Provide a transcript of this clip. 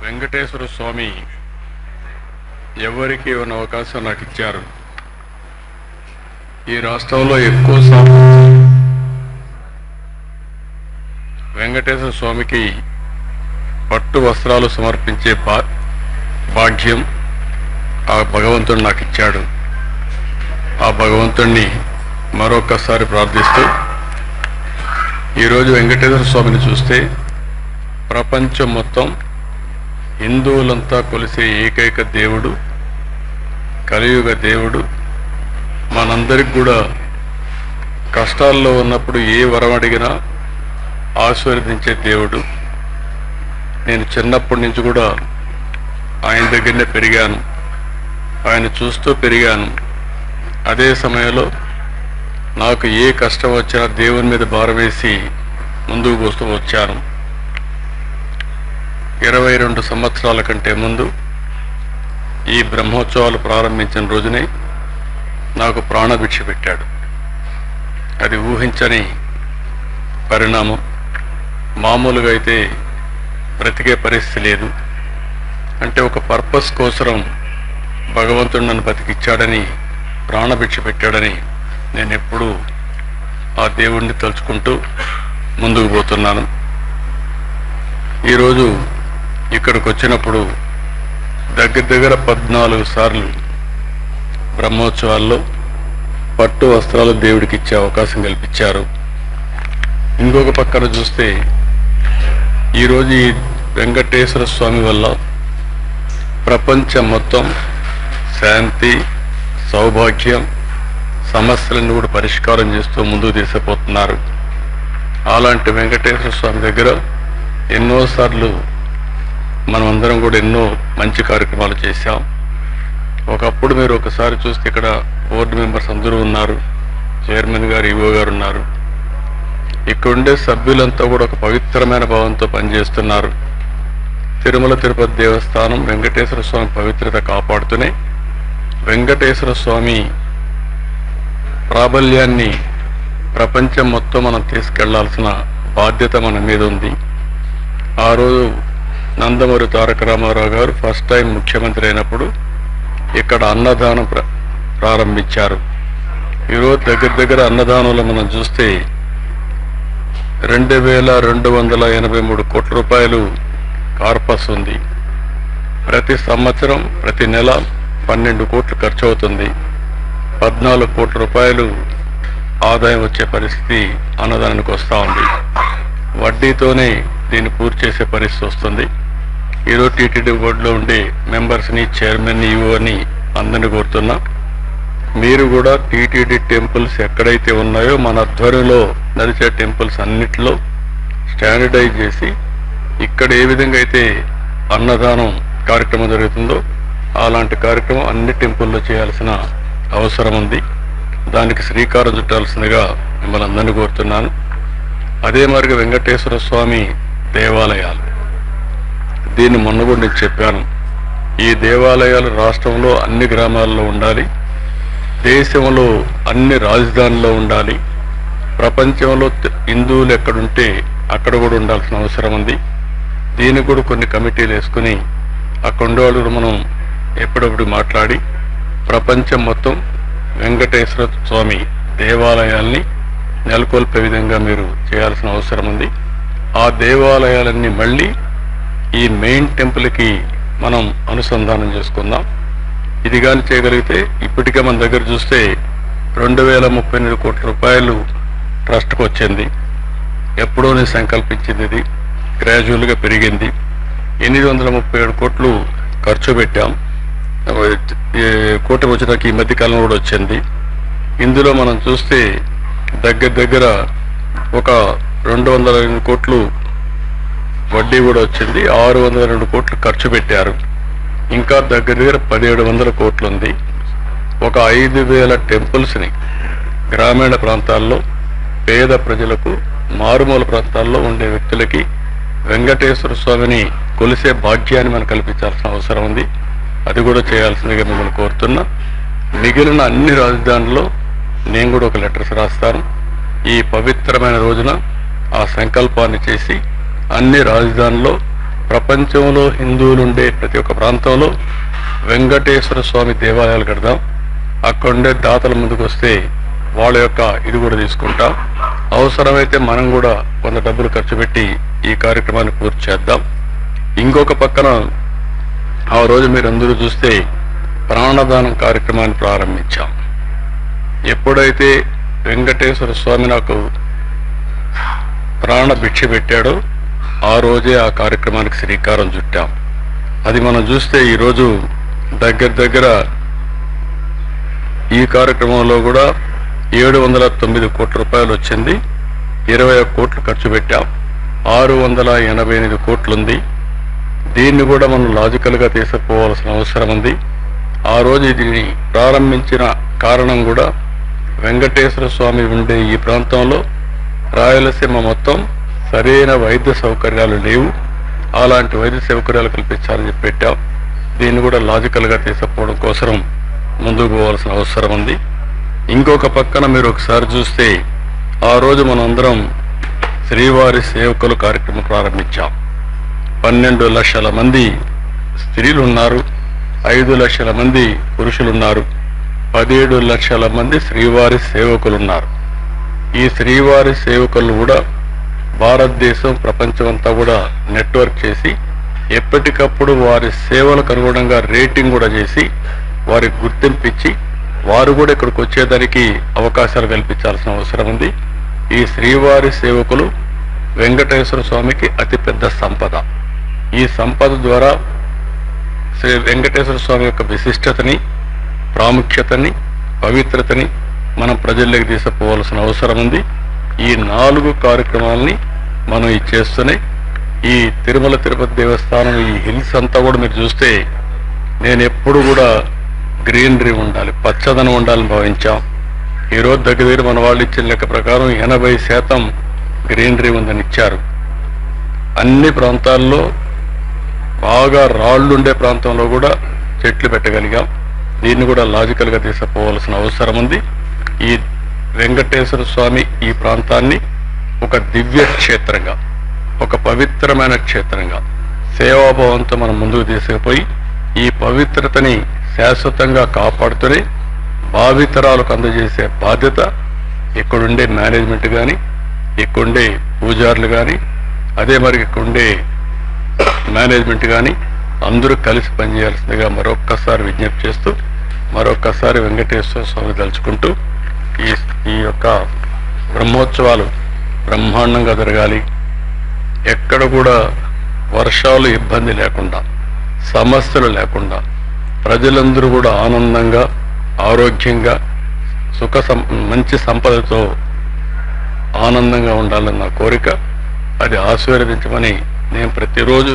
వెంకటేశ్వర స్వామి ఎవరికి ఉన్న అవకాశం నాకు ఇచ్చారు. ఈ రాష్ట్రంలో ఎక్కువ వెంకటేశ్వర స్వామికి పట్టు వస్త్రాలు సమర్పించే భాగ్యం ఆ భగవంతుడు నాకు ఇచ్చాడు. ఆ భగవంతుణ్ణి మరొకసారి ప్రార్థిస్తూ ఈరోజు వెంకటేశ్వర స్వామిని చూస్తే ప్రపంచం మొత్తం హిందువులంతా కొలిసే ఏకైక దేవుడు, కలియుగ దేవుడు, మనందరికి కూడా కష్టాల్లో ఉన్నప్పుడు ఏ వరం అడిగినా ఆశీర్వదించే దేవుడు. నేను చిన్నప్పటి నుంచి కూడా ఆయన దగ్గరనే పెరిగాను, ఆయన చూస్తూ పెరిగాను. అదే సమయంలో నాకు ఏ కష్టం వచ్చినా దేవుని మీద భారం వేసి ముందుకు పోస్తూ వచ్చాను. 22 సంవత్సరాల కంటే ముందు ఈ బ్రహ్మోత్సవాలు ప్రారంభించిన రోజునే నాకు ప్రాణభిక్ష పెట్టాడు. అది ఊహించని పరిణామం. మామూలుగా అయితే బ్రతికే పరిస్థితి లేదు. అంటే ఒక పర్పస్ కోసం భగవంతుడు నన్ను బతికిచ్చాడని, ప్రాణభిక్ష పెట్టాడని నేను ఎప్పుడూ ఆ దేవుణ్ణి తలుచుకుంటూ ముందుకు పోతున్నాను. ఈరోజు ఇక్కడికి వచ్చినప్పుడు దగ్గర 14 సార్లు బ్రహ్మోత్సవాల్లో పట్టు వస్త్రాలు దేవుడికి ఇచ్చే అవకాశం కల్పించారు. ఇంకొక పక్కన చూస్తే ఈరోజు ఈ వెంకటేశ్వర స్వామి వల్ల ప్రపంచం మొత్తం శాంతి, సౌభాగ్యం, సమస్యలను కూడా పరిష్కారం చేస్తూ ముందుకు తీసుకుపోతున్నారు. అలాంటి వెంకటేశ్వర స్వామి దగ్గర ఎన్నోసార్లు మనమందరం కూడా ఎన్నో మంచి కార్యక్రమాలు చేశాం. ఒకప్పుడు మీరు ఒకసారి చూస్తే ఇక్కడ బోర్డు మెంబర్స్ అందరూ ఉన్నారు, చైర్మన్ గారు, ఈవో గారు ఉన్నారు. ఇక్కడ ఉండే సభ్యులంతా కూడా ఒక పవిత్రమైన భావంతో పనిచేస్తున్నారు. తిరుమల తిరుపతి దేవస్థానం వెంకటేశ్వర స్వామి పవిత్రత కాపాడుతూనే వెంకటేశ్వర స్వామి ప్రాబల్యాన్ని ప్రపంచం మొత్తం మనం తీసుకెళ్లాల్సిన బాధ్యత మన మీద ఉంది. ఆ రోజు నందమూరి తారక రామారావు గారు ఫస్ట్ టైం ముఖ్యమంత్రి అయినప్పుడు ఇక్కడ అన్నదానం ప్రారంభించారు. ఈరోజు దగ్గర అన్నదానంలో మనం చూస్తే 2283 కోట్ల రూపాయలు కార్పస్ ఉంది. ప్రతి సంవత్సరం ప్రతి నెల 12 కోట్లు ఖర్చు అవుతుంది. 14 కోట్ల రూపాయలు ఆదాయం వచ్చే పరిస్థితి అన్నదానానికి వస్తూ ఉంది. వడ్డీతోనే దీన్ని పూర్తి చేసే పరిస్థితి వస్తుంది. ఈరోజు టీటీడీ బోర్డులో ఉండే మెంబర్స్ని, చైర్మన్ని, ఈవోని అందరినీ కోరుతున్నా, మీరు కూడా టీటీడీ టెంపుల్స్ ఎక్కడైతే ఉన్నాయో మన ఆధ్వర్యంలో నడిచే టెంపుల్స్ అన్నిటిలో స్టాండర్డైజ్ చేసి ఇక్కడ ఏ విధంగా అయితే అన్నదానం కార్యక్రమం జరుగుతుందో అలాంటి కార్యక్రమం అన్ని టెంపుల్లో చేయాల్సిన అవసరం ఉంది. దానికి శ్రీకారం చుట్టాల్సిందిగా మిమ్మల్ని అందరినీ కోరుతున్నాను. అదే మరిగా వెంకటేశ్వర స్వామి దేవాలయాలు, దీన్ని మొన్న కూడా నేను చెప్పాను. ఈ దేవాలయాలు రాష్ట్రంలో అన్ని గ్రామాల్లో ఉండాలి, దేశంలో అన్ని రాజధానుల్లో ఉండాలి, ప్రపంచంలో హిందువులు ఎక్కడుంటే అక్కడ కూడా ఉండాల్సిన అవసరం ఉంది. దీనికి కూడా కొన్ని కమిటీలు వేసుకుని అక్కడ ఉండేవాళ్ళు మనం ఎప్పుడప్పుడు మాట్లాడి ప్రపంచం మొత్తం వెంకటేశ్వర స్వామి దేవాలయాల్ని నెలకొల్పే విధంగా మీరు చేయాల్సిన అవసరం ఉంది. ఆ దేవాలయాలన్నీ మళ్ళీ ఈ మెయిన్ టెంపుల్కి మనం అనుసంధానం చేసుకుందాం. ఇది కానీ చేయగలిగితే ఇప్పటికే మన దగ్గర చూస్తే 2038 కోట్ల రూపాయలు ట్రస్ట్కి వచ్చింది. ఎప్పుడో నేను సంకల్పించింది, ఇది గ్రాడ్యువల్గా పెరిగింది. 837 కోట్లు ఖర్చు పెట్టాం. కోటి వచ్చడానికి ఈ మధ్యకాలంలో కూడా వచ్చింది. ఇందులో మనం చూస్తే దగ్గర ఒక 202 కోట్లు వడ్డీ కూడా వచ్చింది. 602 కోట్లు ఖర్చు పెట్టారు. ఇంకా దగ్గర 1700 కోట్లు ఉంది. ఒక 5000 టెంపుల్స్ని గ్రామీణ ప్రాంతాల్లో పేద ప్రజలకు, మారుమూల ప్రాంతాల్లో ఉండే వ్యక్తులకి వెంకటేశ్వర స్వామిని కొలిసే భాగ్యాన్ని మనం కల్పించాల్సిన అవసరం ఉంది. అది కూడా చేయాల్సిందిగా మిమ్మల్ని కోరుతున్నా. మిగిలిన అన్ని రాజధానుల్లో నేను కూడా ఒక లెటర్స్ రాస్తాను. ఈ పవిత్రమైన రోజున ఆ సంకల్పాన్ని చేసి అన్ని రాజధానుల్లో ప్రపంచంలో హిందువులు ఉండే ప్రతి ఒక్క ప్రాంతంలో వెంకటేశ్వర స్వామి దేవాలయాలు కడదాం. అక్కడుండే దాతల ముందుకు వస్తే వాళ్ళ యొక్క ఇది కూడా తీసుకుంటాం. అవసరమైతే మనం కూడా కొంత డబ్బులు ఖర్చు పెట్టి ఈ కార్యక్రమాన్ని పూర్తి చేద్దాం. ఇంకొక పక్కన ఆ రోజు మీరందరూ చూస్తే ప్రాణదానం కార్యక్రమాన్ని ప్రారంభించాం. ఎప్పుడైతే వెంకటేశ్వర స్వామి నాకు ప్రాణ భిక్ష పెట్టాడో ఆ రోజే ఆ కార్యక్రమానికి శ్రీకారం చుట్టాం. అది మనం చూస్తే ఈరోజు దగ్గర ఈ కార్యక్రమంలో కూడా 709 కోట్ల రూపాయలు వచ్చింది. 21 కోట్లు ఖర్చు పెట్టాం. 688 కోట్లుంది. దీన్ని కూడా మనం లాజికల్గా తీసుకుపోవాల్సిన అవసరం ఉంది. ఆ రోజు దీన్ని ప్రారంభించిన కారణం కూడా వెంకటేశ్వర స్వామి ఉండే ఈ ప్రాంతంలో రాయలసీమ మొత్తం సరైన వైద్య సౌకర్యాలు లేవు. అలాంటి వైద్య సౌకర్యాలు కల్పించాలని చెప్పి పెట్టాం. దీన్ని కూడా లాజికల్గా తీసుకుపోవడం కోసం ముందుకు పోవాల్సిన అవసరం ఉంది. ఇంకొక పక్కన మీరు ఒకసారి చూస్తే ఆ రోజు మనందరం శ్రీవారి సేవకులు కార్యక్రమం ప్రారంభించాం. 12 లక్షల మంది స్త్రీలు ఉన్నారు, 5 లక్షల మంది పురుషులున్నారు, 17 లక్షల మంది శ్రీవారి సేవకులు ఉన్నారు. ఈ శ్రీవారి సేవకులు కూడా భారతదేశం ప్రపంచం అంతా కూడా నెట్వర్క్ చేసి ఎప్పటికప్పుడు వారి సేవలకు అనుగుణంగా రేటింగ్ కూడా చేసి వారికి గుర్తింపించి వారు కూడా ఇక్కడికి వచ్చేదానికి అవకాశాలు కల్పించాల్సిన అవసరం ఉంది. ఈ శ్రీవారి సేవకులు వెంకటేశ్వర స్వామికి అతిపెద్ద సంపద. ఈ సంపద ద్వారా శ్రీ వెంకటేశ్వర స్వామి యొక్క విశిష్టతని, ప్రాముఖ్యతని, పవిత్రతని మనం ప్రజల్లోకి తీసుకుపోవాల్సిన అవసరం ఉంది. ఈ 4 కార్యక్రమాలని మనం ఈ చేస్తూనే ఈ తిరుమల తిరుపతి దేవస్థానం ఈ హిల్స్ అంతా కూడా మీరు చూస్తే నేను ఎప్పుడు కూడా గ్రీనరీ ఉండాలి, పచ్చదనం ఉండాలని భావించాం. ఈరోజు దగ్గర మన వాళ్ళు ఇచ్చిన లెక్క ప్రకారం 80% గ్రీనరీ ఉందని ఇచ్చారు. అన్ని ప్రాంతాల్లో బాగా రాళ్లుండే ప్రాంతంలో కూడా చెట్లు పెట్టగలిగాం. దీన్ని కూడా లాజికల్గా తీసుకుపోవాల్సిన అవసరం ఉంది. ఈ వెంకటేశ్వర స్వామి ఈ ప్రాంతాన్ని ఒక దివ్య క్షేత్రంగా, ఒక పవిత్రమైన క్షేత్రంగా సేవాభావంతో మనం ముందుకు తీసుకుపోయి ఈ పవిత్రతని శాశ్వతంగా కాపాడుతూనే భావితరాలకు అందజేసే బాధ్యత ఇక్కడుండే మేనేజ్మెంట్ కానీ, ఇక్కడుండే పూజారులు కానీ, అదే మరి ఇక్కడుండే మేనేజ్మెంట్ కానీ అందరూ కలిసి పనిచేయాల్సిందిగా మరొక్కసారి విజ్ఞప్తి చేస్తూ మరొక్కసారి వెంకటేశ్వర స్వామి తలుచుకుంటూ ఈ యొక్క బ్రహ్మోత్సవాలు బ్రహ్మాండంగా జరగాలి. ఎక్కడ కూడా వర్షాలు ఇబ్బంది లేకుండా, సమస్యలు లేకుండా ప్రజలందరూ కూడా ఆనందంగా, ఆరోగ్యంగా, మంచి సంపదతో ఆనందంగా ఉండాలని నా కోరిక. అది ఆశీర్వదించమని నేను ప్రతిరోజు